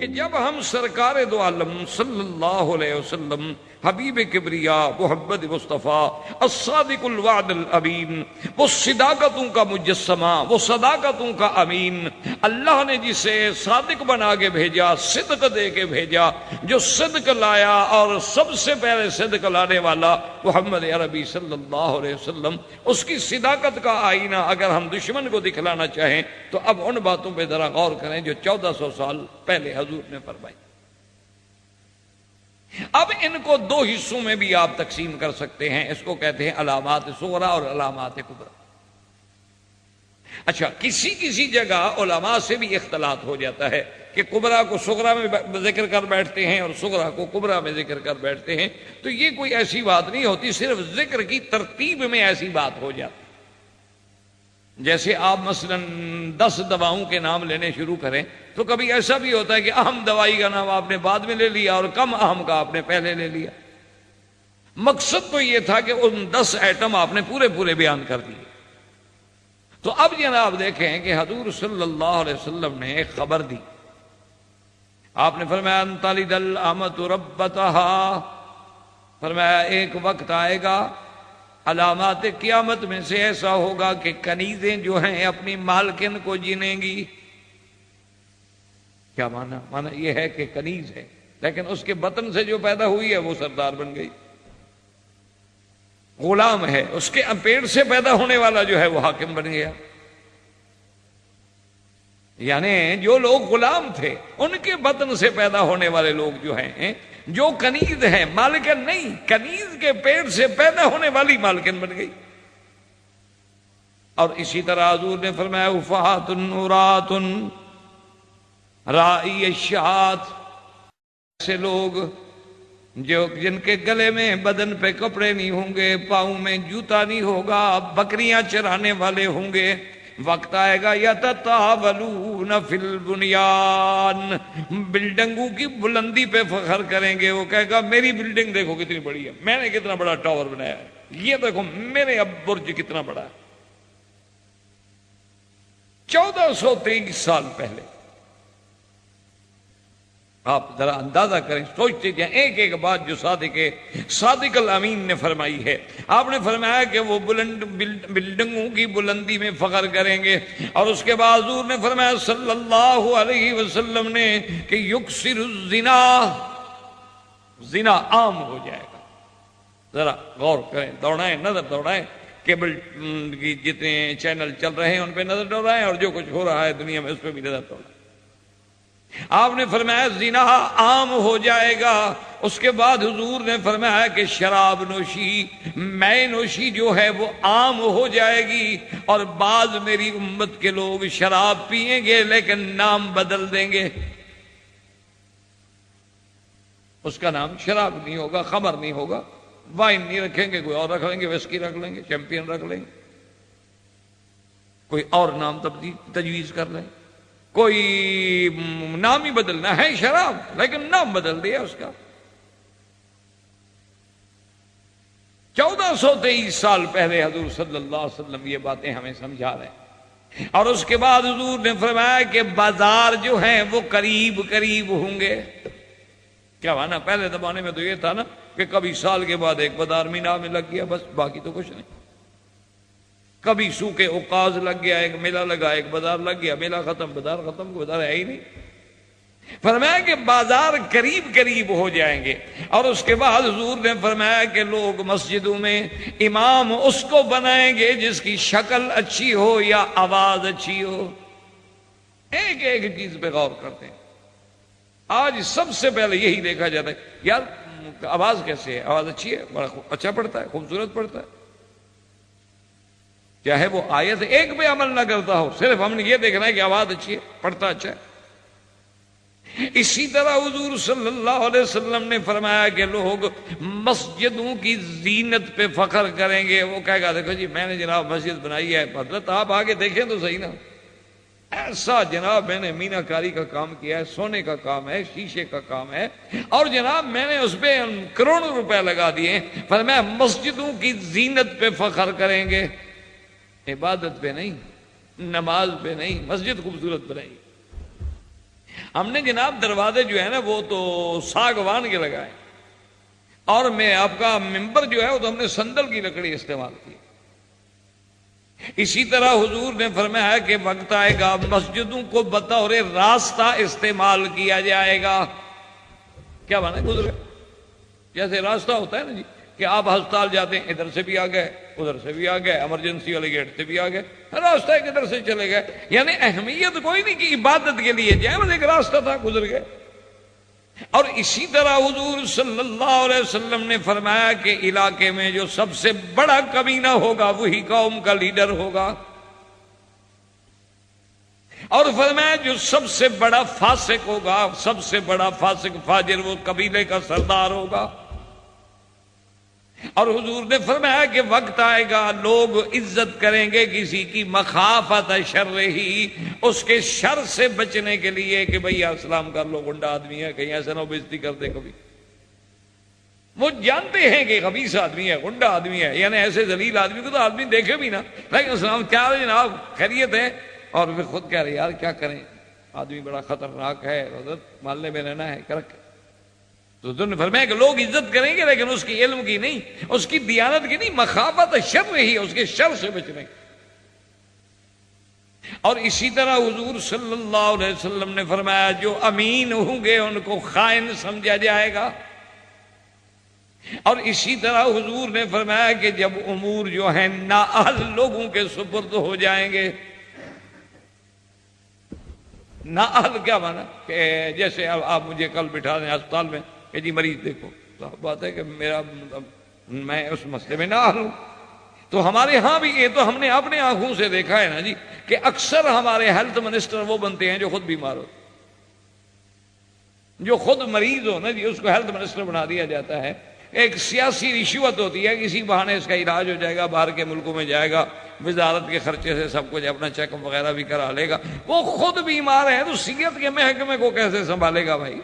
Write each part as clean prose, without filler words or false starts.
کہ جب ہم سرکار دو عالم صلی اللہ علیہ وسلم حبیب کبریا محمد مصطفیٰ الصادق الوعد الامین، وہ صداقتوں کا مجسمہ، وہ صداقتوں کا امین، اللہ نے جسے صادق بنا کے بھیجا، صدق دے کے بھیجا، جو صدق لایا، اور سب سے پہلے صدق لانے والا محمد عربی صلی اللہ علیہ وسلم، اس کی صداقت کا آئینہ اگر ہم دشمن کو دکھلانا چاہیں تو اب ان باتوں پہ ذرا غور کریں جو 1400 سال پہلے حضور نے فرمائی۔ اب ان کو دو حصوں میں بھی آپ تقسیم کر سکتے ہیں، اس کو کہتے ہیں علامات صغرا اور علامات کبرا۔ اچھا، کسی جگہ علماء سے بھی اختلاط ہو جاتا ہے کہ کبرا کو صغرا میں ذکر کر بیٹھتے ہیں اور صغرا کو کبرا میں ذکر کر بیٹھتے ہیں، تو یہ کوئی ایسی بات نہیں ہوتی، صرف ذکر کی ترتیب میں ایسی بات ہو جاتی۔ جیسے آپ مثلا 10 دواؤں کے نام لینے شروع کریں تو کبھی ایسا بھی ہوتا ہے کہ اہم دوائی کا نام آپ نے بعد میں لے لیا اور کم اہم کا آپ نے پہلے لے لیا۔ مقصد تو یہ تھا کہ ان 10 ایٹم آپ نے پورے بیان کر دیے۔ تو اب جناب دیکھیں کہ حضور صلی اللہ علیہ وسلم نے ایک خبر دی، آپ نے فرمایا ان تلد الامۃ ربتہا، فرمایا ایک وقت آئے گا علامات قیامت میں سے ایسا ہوگا کہ کنیزیں جو ہیں اپنی مالکن کو جینیں گی۔ کیا مانا یہ ہے کہ کنیز ہے لیکن اس کے بطن سے جو پیدا ہوئی ہے وہ سردار بن گئی، غلام ہے، اس کے پیٹ سے پیدا ہونے والا جو ہے وہ حاکم بن گیا۔ یعنی جو لوگ غلام تھے ان کے بطن سے پیدا ہونے والے لوگ جو ہیں، جو کنیز ہیں، مالکن نہیں، کنیز کے پیٹ سے پیدا ہونے والی مالکن بن گئی۔ اور اسی طرح حضور نے فرمایا وفات نورات رائی الشات، ایسے لوگ جن کے گلے میں بدن پہ کپڑے نہیں ہوں گے، پاؤں میں جوتا نہیں ہوگا، بکریاں چرانے والے ہوں گے۔ وقت آئے گا یتطاولون فی البنیان، بلڈنگوں کی بلندی پہ فخر کریں گے، وہ کہے گا میری بلڈنگ دیکھو کتنی بڑی ہے، میں نے کتنا بڑا ٹاور بنایا ہے، یہ دیکھو میرے اب برج کتنا بڑا ہے۔ 1423 سال پہلے آپ ذرا اندازہ کریں، سوچتے جائیں ایک ایک بات جو صادق الامین نے فرمائی ہے۔ آپ نے فرمایا کہ وہ بلڈنگوں کی بلندی میں فخر کریں گے، اور اس کے بعد حضور نے فرمایا صلی اللہ علیہ وسلم نے کہ یکسر الزنا، زنا عام ہو جائے گا۔ ذرا غور کریں، دوڑائیں، نظر دوڑائیں، کیبل کی جتنے چینل چل رہے ہیں ان پہ نظر دوڑائیں، اور جو کچھ ہو رہا ہے دنیا میں اس پہ بھی نظر دوڑائیں۔ آپ نے فرمایا زنا عام ہو جائے گا۔ اس کے بعد حضور نے فرمایا کہ شراب نوشی، مے نوشی جو ہے وہ عام ہو جائے گی، اور بعض میری امت کے لوگ شراب پئیں گے لیکن نام بدل دیں گے، اس کا نام شراب نہیں ہوگا، خمر نہیں ہوگا، وائن نہیں رکھیں گے، کوئی اور رکھ لیں گے، وسکی رکھ لیں گے، چیمپئن رکھ لیں گے، کوئی اور نام تجویز کر لیں، کوئی نام ہی بدلنا ہے شراب لیکن نام بدل دیا اس کا۔ 1423 سال پہلے حضور صلی اللہ علیہ وسلم یہ باتیں ہمیں سمجھا رہے ہیں۔ اور اس کے بعد حضور نے فرمایا کہ بازار جو ہیں وہ قریب ہوں گے۔ کیا مانا؟ پہلے زمانے میں تو یہ تھا نا کہ کبھی سال کے بعد ایک بازار مینا میں لگ گیا، بس باقی تو کچھ نہیں۔ کبھی سوق اوقاز لگ گیا، ایک میلہ لگا، ایک بازار لگ گیا، میلہ ختم، بازار ختم، بازار ہے ہی نہیں۔ فرمایا کہ بازار قریب ہو جائیں گے۔ اور اس کے بعد حضور نے فرمایا کہ لوگ مسجدوں میں امام اس کو بنائیں گے جس کی شکل اچھی ہو یا آواز اچھی ہو۔ ایک ایک چیز پہ غور کرتے ہیں۔ آج سب سے پہلے یہی دیکھا جاتا ہے، یار آواز کیسے ہے؟ آواز اچھی ہے، بڑا اچھا پڑتا ہے، خوبصورت پڑتا ہے، چاہے وہ آیت ایک پہ عمل نہ کرتا ہو، صرف ہم نے یہ دیکھنا ہے کہ آواز اچھی ہے، پڑھتا اچھا ہے۔ اسی طرح حضور صلی اللہ علیہ وسلم نے فرمایا کہ لوگ مسجدوں کی زینت پہ فخر کریں گے۔ وہ کہے گا دیکھو جی میں نے جناب مسجد بنائی ہے، حضرت آپ آگے دیکھیں تو صحیح نا، ایسا جناب میں نے مینا کاری کا کام کیا ہے، سونے کا کام ہے، شیشے کا کام ہے، اور جناب میں نے اس پہ کروڑوں روپے لگا دیے۔ فرمایا مسجدوں کی زینت پہ فخر کریں گے، عبادت پہ نہیں، نماز پہ نہیں، مسجد خوبصورت بنائی۔ ہم نے جناب دروازے جو ہے نا وہ تو ساگوان کے لگائے، اور میں آپ کا ممبر جو ہے وہ تو ہم نے سندل کی لکڑی استعمال کی۔ اسی طرح حضور نے فرمایا کہ وقت آئے گا مسجدوں کو بطور راستہ استعمال کیا جائے گا۔ کیا مانا گزر جیسے راستہ ہوتا ہے نا جی، کہ آپ ہسپتال جاتے ہیں، ادھر سے بھی آ گئے ادھر سے بھی آ گئے، ایمرجنسی والے گیٹ سے بھی آ گئے، راستہ ایک ادھر سے چلے گئے، یعنی اہمیت کوئی نہیں کہ عبادت کے لیے جائے، بس ایک راستہ تھا گزر گئے۔ اور اسی طرح حضور صلی اللہ علیہ وسلم نے فرمایا کہ علاقے میں جو سب سے بڑا کمینہ ہوگا وہی قوم کا لیڈر ہوگا، اور فرمایا جو سب سے بڑا فاسق ہوگا، سب سے بڑا فاسق فاجر وہ قبیلے کا سردار ہوگا۔ اور حضور نے فرمایا کہ وقت آئے گا لوگ عزت کریں گے کسی کی مخافت شر ہی، اس کے شر سے بچنے کے لیے کہ بھئی السلام کر لو، گنڈا آدمی ہے، کہیں ایسا نہ ہو بےزتی کر دے کبھی۔ وہ جانتے ہیں کہ خبیث آدمی ہے، گنڈا آدمی ہے، یعنی ایسے ذلیل آدمی کو تو آدمی دیکھے بھی نا، لیکن السلام کیا ہے جناب خیریت ہے، اور پھر خود کہہ رہے یار کیا کریں، آدمی بڑا خطرناک ہے، حضرت محلے میں رہنا ہے کرک۔ تو حضور نے فرمایا کہ لوگ عزت کریں گے لیکن اس کی علم کی نہیں، اس کی دیانت کی نہیں، مخافت شر ہی، اس کے شر سے بچنے کی۔ اور اسی طرح حضور صلی اللہ علیہ وسلم نے فرمایا جو امین ہوں گے ان کو خائن سمجھا جائے گا۔ اور اسی طرح حضور نے فرمایا کہ جب امور جو ہیں نااہل لوگوں کے سپرد ہو جائیں گے، نااہل کیا مانا کہ جیسے اب آپ مجھے کل بٹھا دیں اسپتال میں کہ جی مریض دیکھو، تو بات ہے کہ میں اس مسئلے میں نااہل ہوں، تو ہمارے ہاں بھی یہ تو ہم نے اپنے آنکھوں سے دیکھا ہے نا جی کہ اکثر ہمارے ہیلتھ منسٹر وہ بنتے ہیں جو خود بیمار ہو، جو خود مریض ہو نا جی اس کو ہیلتھ منسٹر بنا دیا جاتا ہے۔ ایک سیاسی رشوت ہوتی ہے، کسی بہانے اس کا علاج ہو جائے گا، باہر کے ملکوں میں جائے گا، وزارت کے خرچے سے سب کچھ اپنا چیک اپ وغیرہ بھی کرا لے گا، وہ خود بیمار ہے تو صحت کے محکمے کو کیسے سنبھالے گا بھائی؟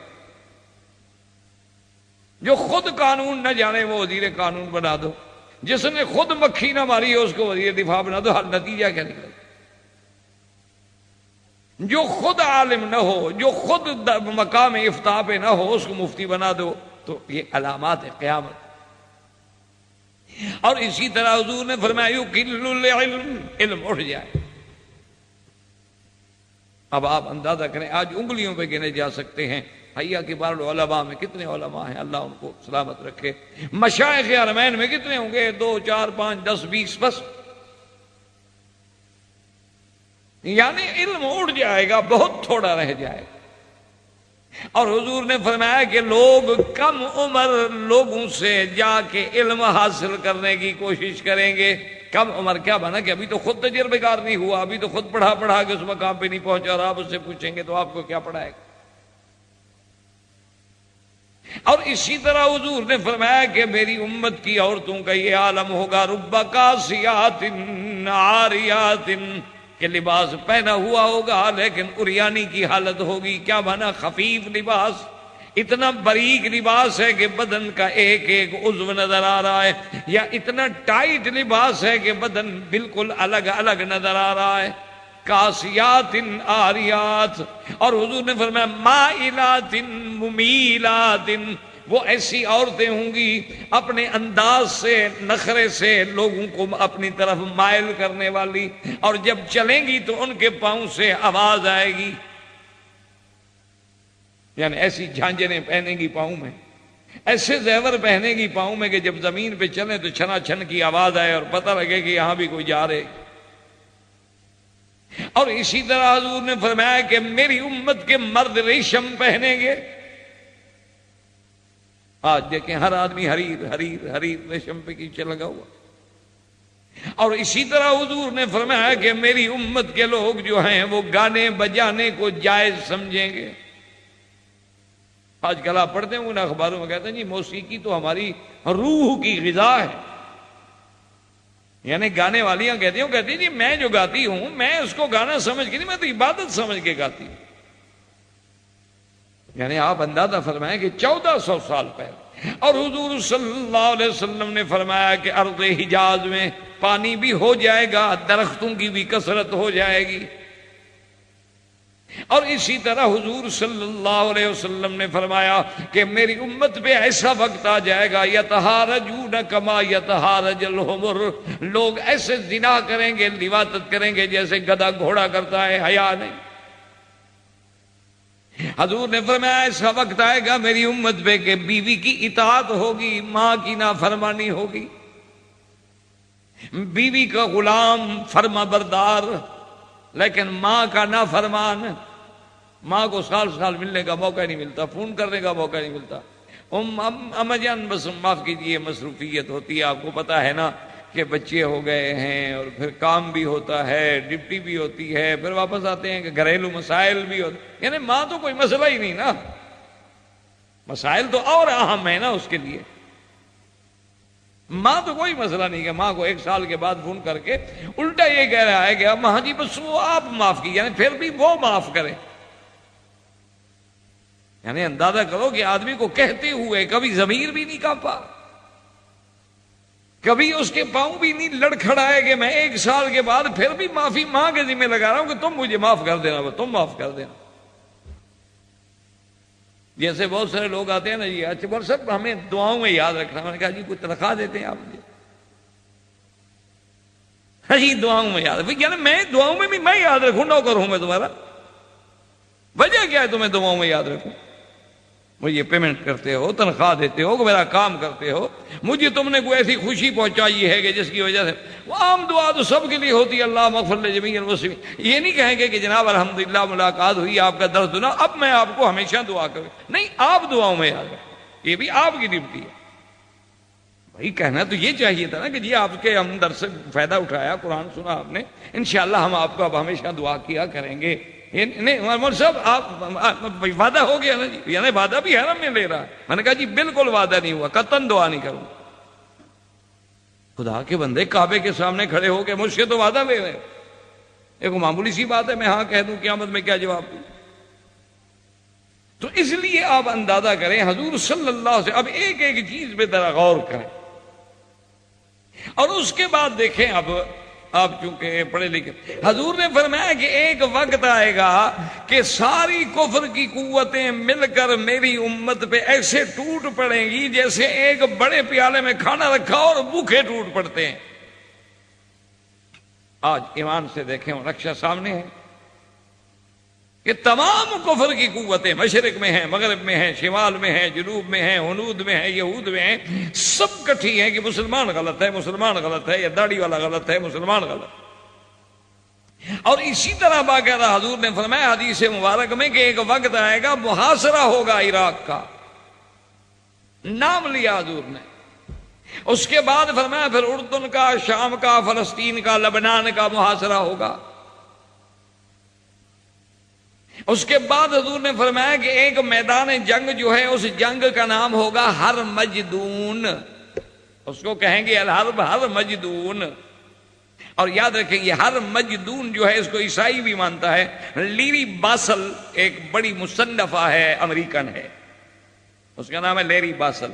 جو خود قانون نہ جانے وہ وزیر قانون بنا دو، جس نے خود مکھی نہ ماری ہے اس کو وزیر دفاع بنا دو، نتیجہ کیا نکلے؟ جو خود عالم نہ ہو، جو خود مقام افتاء پہ نہ ہو اس کو مفتی بنا دو، تو یہ علامات ہے قیامت۔ اور اسی طرح حضور نے فرمایا یقل العلم، علم اٹھ جائے۔ اب آپ اندازہ کریں آج انگلیوں پہ گنے جا سکتے ہیں حیا کبار العلماء میں کتنے علماء ہیں، اللہ ان کو سلامت رکھے۔ مشائخ حرمین میں کتنے ہوں گے؟ 2 4 5 10 20 بس، یعنی علم اٹھ جائے گا، بہت تھوڑا رہ جائے گا۔ اور حضور نے فرمایا کہ لوگ کم عمر لوگوں سے جا کے علم حاصل کرنے کی کوشش کریں گے۔ کم عمر کیا بنا کہ ابھی تو خود تجربے کار نہیں ہوا، ابھی تو خود پڑھا کے اس مقام پہ نہیں پہنچا، اور آپ اس سے پوچھیں گے تو آپ کو کیا پڑھائے گا؟ اور اسی طرح حضور نے فرمایا کہ میری امت کی عورتوں کا یہ عالم ہوگا رب کاسیات عاریات، کہ لباس پہنا ہوا ہوگا لیکن عریانی کی حالت ہوگی۔ کیا مانا؟ خفیف لباس، اتنا باریک لباس ہے کہ بدن کا ایک ایک عضو نظر آ رہا ہے، یا اتنا ٹائٹ لباس ہے کہ بدن بالکل الگ الگ نظر آ رہا ہے۔ کاسیات عاریات، اور حضور نے فرمایا مائلات ممیلات، وہ ایسی عورتیں ہوں گی اپنے انداز سے، نخرے سے لوگوں کو اپنی طرف مائل کرنے والی، اور جب چلیں گی تو ان کے پاؤں سے آواز آئے گی، یعنی ایسی جھانجریں پہنے گی پاؤں میں، ایسے زیور پہنے گی پاؤں میں کہ جب زمین پہ چلیں تو چھنا چھن کی آواز آئے اور پتہ لگے کہ یہاں بھی کوئی جا رہے۔ اور اسی طرح حضور نے فرمایا کہ میری امت کے مرد ریشم پہنیں گے۔ آج دیکھیں ہر آدمی حریر حریر حریر ریشم پہ کیچے لگا ہوا۔ اور اسی طرح حضور نے فرمایا کہ میری امت کے لوگ جو ہیں وہ گانے بجانے کو جائز سمجھیں گے۔ آج کل آپ پڑھتے ہیں ان اخباروں میں کہتے ہیں جی موسیقی تو ہماری روح کی غذا ہے، یعنی گانے والیاں کہتی ہیں جی میں جو گاتی ہوں میں اس کو گانا سمجھ کے نہیں، میں تو عبادت سمجھ کے گاتی ہوں۔ یعنی آپ اندازہ فرمائیں کہ 1400 سال پہلے، اور حضور صلی اللہ علیہ وسلم نے فرمایا کہ ارض حجاز میں پانی بھی ہو جائے گا، درختوں کی بھی کثرت ہو جائے گی، اور اسی طرح حضور صلی اللہ علیہ وسلم نے فرمایا کہ میری امت پہ ایسا وقت آ جائے گا یتحارجون کما یتحارج الحمر، لوگ ایسے زنا کریں گے، لواطت کریں گے جیسے گدھا گھوڑا کرتا ہے، حیا نہیں۔ حضور نے فرمایا ایسا وقت آئے گا میری امت پہ کہ بیوی کی اطاعت ہوگی، ماں کی نافرمانی ہوگی، بیوی کا غلام فرما بردار لیکن ماں کا نافرمان، ماں کو سال سال ملنے کا موقع نہیں ملتا، فون کرنے کا موقع نہیں ملتا۔ اما جان بس معاف کیجیے، مصروفیت ہوتی ہے، آپ کو پتا ہے نا کہ بچے ہو گئے ہیں اور پھر کام بھی ہوتا ہے، ڈپٹی بھی ہوتی ہے، پھر واپس آتے ہیں کہ گھریلو مسائل بھی ہوتے، یعنی ماں تو کوئی مسئلہ ہی نہیں نا، مسائل تو اور اہم ہے نا اس کے لیے، ماں تو کوئی مسئلہ نہیں کہ ماں کو 1 سال کے بعد فون کر کے الٹا یہ کہہ رہا ہے کہ اب ماں جی بس وہ آپ معاف کی، یعنی پھر بھی وہ معاف کرے۔ یعنی اندازہ کرو کہ آدمی کو کہتے ہوئے کبھی ضمیر بھی نہیں کانپا، کبھی اس کے پاؤں بھی نہیں لڑکھڑائے کہ میں 1 سال کے بعد پھر بھی معافی ماں کے ذمہ لگا رہا ہوں کہ تم مجھے معاف کر دینا، تم معاف کر دینا۔ جیسے بہت سارے لوگ آتے ہیں نا جی، اچھا بول سب ہمیں دعاؤں میں یاد رکھنا، میں نے کہا جی کوئی تنخواہ دیتے ہیں آپ مجھے؟ ہاں جی دعاؤں میں یاد، یعنی میں دعاؤں میں بھی میں یاد رکھوں، نوکر ہوں میں تمہارا، وجہ کیا ہے تمہیں دعاؤں میں یاد رکھوں؟ مجھے پیمنٹ کرتے ہو، تنخواہ دیتے ہو، میرا کام کرتے ہو، مجھے تم نے کوئی ایسی خوشی پہنچائی ہے کہ جس کی وجہ سے وہ عام دعا تو سب کے لیے ہوتی ہے، اللہ مغفر لجمیع المسلمین، یہ نہیں کہیں گے کہ جناب الحمدللہ ملاقات ہوئی، آپ کا درد سنا، اب میں آپ کو ہمیشہ دعا کروں، نہیں، آپ دعاؤں میں یاد رکھیں، یہ بھی آپ کی ڈیوٹی ہے۔ بھائی کہنا تو یہ چاہیے تھا نا کہ جی آپ کے ہم درس سے فائدہ اٹھایا، قرآن سنا آپ نے، انشاءاللہ ہم آپ کو اب ہمیشہ دعا کیا کریں گے۔ نہیں مول صاحب آپ وعدہ ہو گیا نا جی، یعنی وعدہ بھی حرم میں لے رہا ہے۔ میں نے کہا جی بالکل وعدہ نہیں ہوا، قطعاً دعا نہیں کروں۔ خدا کے بندے کعبے کے سامنے کھڑے ہو کے مجھ سے تو وعدہ لے رہے، ایک معمولی سی بات ہے میں ہاں کہہ دوں، قیامت میں کیا جواب دوں؟ تو اس لیے آپ اندازہ کریں حضور صلی اللہ علیہ وسلم، اب ایک ایک چیز پہ ذرا غور کریں اور اس کے بعد دیکھیں۔ اب آپ چونکہ پڑھے لکھے، حضور نے فرمایا کہ ایک وقت آئے گا کہ ساری کفر کی قوتیں مل کر میری امت پہ ایسے ٹوٹ پڑیں گی جیسے ایک بڑے پیالے میں کھانا رکھا اور بھوکے ٹوٹ پڑتے ہیں۔ آج ایمان سے دیکھیں وہ نقشہ سامنے ہے کہ تمام کفر کی قوتیں مشرق میں ہیں، مغرب میں ہیں، شمال میں ہیں، جنوب میں ہیں، ہنود میں ہیں، یہود میں ہیں، سب کٹھی ہیں کہ مسلمان غلط ہے، مسلمان غلط ہے، یا داڑھی والا غلط ہے، مسلمان غلط۔ اور اسی طرح باقاعدہ حضور نے فرمایا حدیث مبارک میں کہ ایک وقت آئے گا محاصرہ ہوگا عراق کا، نام لیا حضور نے۔ اس کے بعد فرمایا پھر اردن کا، شام کا، فلسطین کا، لبنان کا محاصرہ ہوگا۔ اس کے بعد حضور نے فرمایا کہ ایک میدان جنگ جو ہے اس جنگ کا نام ہوگا ہر مجدون، اس کو کہیں گے الحرب ہر مجدون۔ اور یاد رکھیں یہ ہر مجدون جو ہے اس کو عیسائی بھی مانتا ہے۔ لیری باسل ایک بڑی مصنفہ ہے، امریکن ہے، اس کا نام ہے لیری باسل۔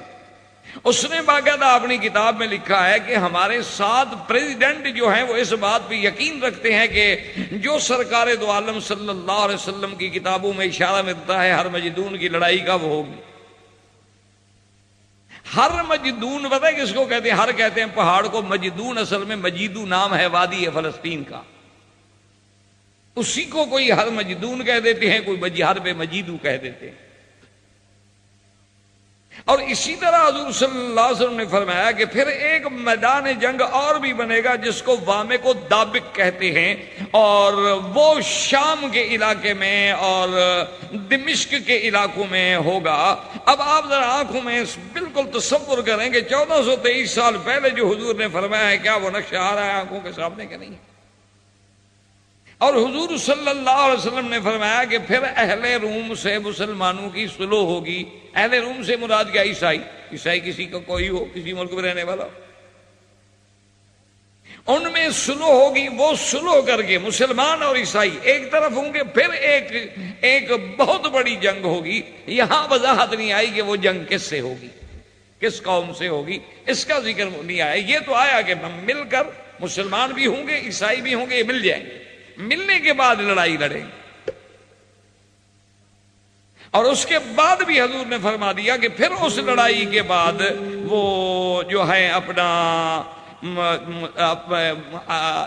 اس نے باقاعدہ اپنی کتاب میں لکھا ہے کہ ہمارے 7 پریزیڈنٹ جو ہیں وہ اس بات پہ یقین رکھتے ہیں کہ جو سرکار دو عالم صلی اللہ علیہ وسلم کی کتابوں میں اشارہ ملتا ہے ہر مجدون کی لڑائی کا، وہ ہوگی ہر مجدون۔ پتہ ہے کس کو کہتے ہیں؟ ہر کہتے ہیں پہاڑ کو، مجدون اصل میں مجیدو نام ہے وادی فلسطین کا، اسی کو کوئی ہر مجدون کہہ دیتے ہیں، کوئی ہر بے مجیدو کہہ دیتے ہیں۔ اور اسی طرح حضور صلی اللہ علیہ وسلم نے فرمایا کہ پھر ایک میدان جنگ اور بھی بنے گا جس کو وامے کو دابق کہتے ہیں، اور وہ شام کے علاقے میں اور دمشق کے علاقوں میں ہوگا۔ اب آپ ذرا آنکھوں میں بالکل تصور کریں کہ 1423 سال پہلے جو حضور نے فرمایا ہے کیا وہ نقشہ آ رہا ہے آنکھوں کے سامنے کہ نہیں؟ اور حضور صلی اللہ علیہ وسلم نے فرمایا کہ پھر اہل روم سے مسلمانوں کی صلح ہوگی۔ اہل روم سے مراد کیا؟ عیسائی، عیسائی کسی کا کوئی ہو، کسی ملک میں رہنے والا، ان میں صلح ہوگی۔ وہ صلح کر کے مسلمان اور عیسائی ایک طرف ہوں گے، پھر ایک بہت بڑی جنگ ہوگی۔ یہاں وضاحت نہیں آئی کہ وہ جنگ کس سے ہوگی، کس قوم سے ہوگی، اس کا ذکر نہیں آیا۔ یہ تو آیا کہ مل کر مسلمان بھی ہوں گے، عیسائی بھی ہوں گے، یہ مل جائیں گے، ملنے کے بعد لڑائی لڑیں گے۔ اور اس کے بعد بھی حضور نے فرما دیا کہ پھر اس لڑائی کے بعد وہ جو ہے اپنا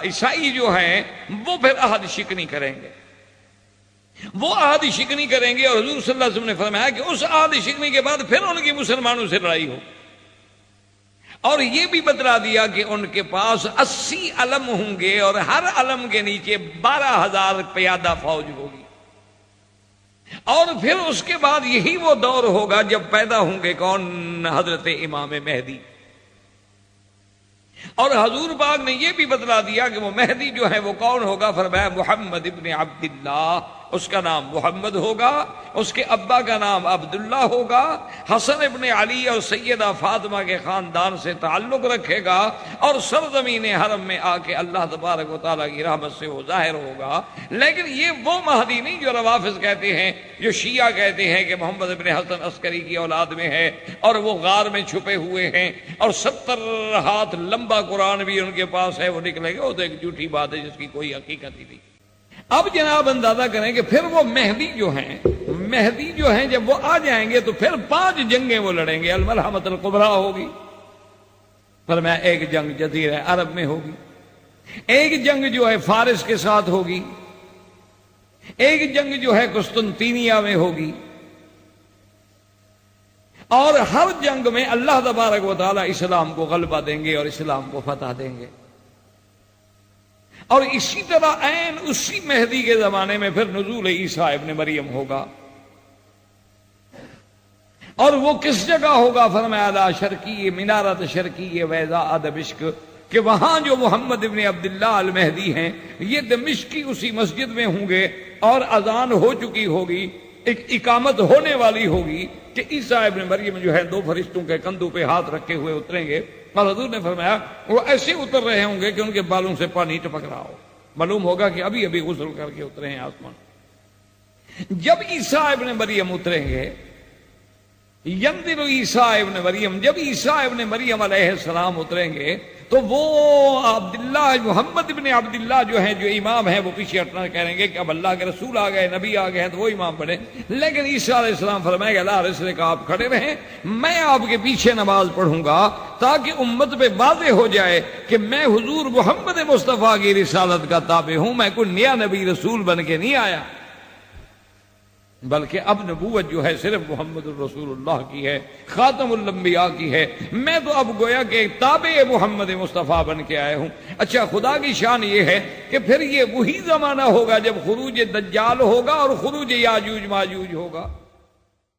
عیسائی جو ہیں وہ پھر عہد شکنی کریں گے، وہ عہد شکنی کریں گے، اور حضور صلی اللہ علیہ وسلم نے فرمایا کہ اس عہد شکنی کے بعد پھر ان کی مسلمانوں سے لڑائی ہو، اور یہ بھی بتلا دیا کہ ان کے پاس 80 علم ہوں گے اور ہر علم کے نیچے 12,000 پیادہ فوج ہوگی، اور پھر اس کے بعد یہی وہ دور ہوگا جب پیدا ہوں گے کون؟ حضرت امام مہدی۔ اور حضور پاک نے یہ بھی بتلا دیا کہ وہ مہدی جو ہے وہ کون ہوگا؟ فرمایا محمد ابن عبداللہ، اس کا نام محمد ہوگا، اس کے ابا کا نام عبداللہ ہوگا، حسن ابن علی اور سیدہ فاطمہ کے خاندان سے تعلق رکھے گا، اور سرزمین حرم میں آ کے اللہ تبارک و تعالیٰ کی رحمت سے وہ ظاہر ہوگا۔ لیکن یہ وہ مہدی نہیں جو روافض کہتے ہیں، جو شیعہ کہتے ہیں کہ محمد ابن حسن عسکری کی اولاد میں ہے اور وہ غار میں چھپے ہوئے ہیں اور 70 ہاتھ لمبا قرآن بھی ان کے پاس ہے، وہ نکلے گا، وہ تو ایک جھوٹی بات ہے جس کی کوئی حقیقت ہی نہیں۔ اب جناب اندازہ کریں کہ پھر وہ مہدی جو ہیں جب وہ آ جائیں گے تو پھر 5 جنگیں وہ لڑیں گے، الملحمۃ الکبریٰ ہوگی، فرمایا ایک جنگ جزیرہ عرب میں ہوگی، ایک جنگ جو ہے فارس کے ساتھ ہوگی، ایک جنگ جو ہے قسطنطینیہ میں ہوگی، اور ہر جنگ میں اللہ تبارک و تعالیٰ اسلام کو غلبہ دیں گے اور اسلام کو فتح دیں گے۔ اور اسی طرح عین اسی مہدی کے زمانے میں پھر نزول عیسیٰ ابن مریم ہوگا، اور وہ کس جگہ ہوگا؟ فرمایا لا شرقی منارت شرقی ویزا دمشق، کہ وہاں جو محمد ابن عبداللہ المہدی ہیں یہ دمشق کی اسی مسجد میں ہوں گے، اور اذان ہو چکی ہوگی، ایک اقامت ہونے والی ہوگی کہ عیسیٰ ابن مریم جو ہے 2 فرشتوں کے کندھوں پہ ہاتھ رکھے ہوئے اتریں گے، اور حضور نے فرمایا وہ ایسے اتر رہے ہوں گے کہ ان کے بالوں سے پانی ٹپک رہا ہو، معلوم ہوگا کہ ابھی ابھی غسل کر کے اترے ہیں آسمان۔ جب عیسیٰ ابن مریم اتریں گے، ینزل عیسیٰ ابن مریم، جب عیسیٰ ابن مریم علیہ السلام اتریں گے تو وہ عبداللہ محمد ابن عبداللہ جو ہیں، جو امام ہیں، وہ پیچھے ہٹنا کہیں گے کہ اب اللہ کے رسول آ گئے، نبی آ گئے ہیں تو وہ امام بنے۔ لیکن عیسیٰ علیہ السلام فرمائے گا لا رسلک، آپ کھڑے رہیں، میں آپ کے پیچھے نماز پڑھوں گا تاکہ امت پہ واضح ہو جائے کہ میں حضور محمد مصطفیٰ کی رسالت کا تابع ہوں، میں کوئی نیا نبی رسول بن کے نہیں آیا، بلکہ اب نبوت جو ہے صرف محمد الرسول اللہ کی ہے، خاتم الانبیاء کی ہے، میں تو اب گویا کہ تابع محمد مصطفیٰ بن کے آئے ہوں۔ اچھا، خدا کی شان یہ ہے کہ پھر یہ وہی زمانہ ہوگا جب خروج دجال ہوگا اور خروج یاجوج ماجوج ہوگا۔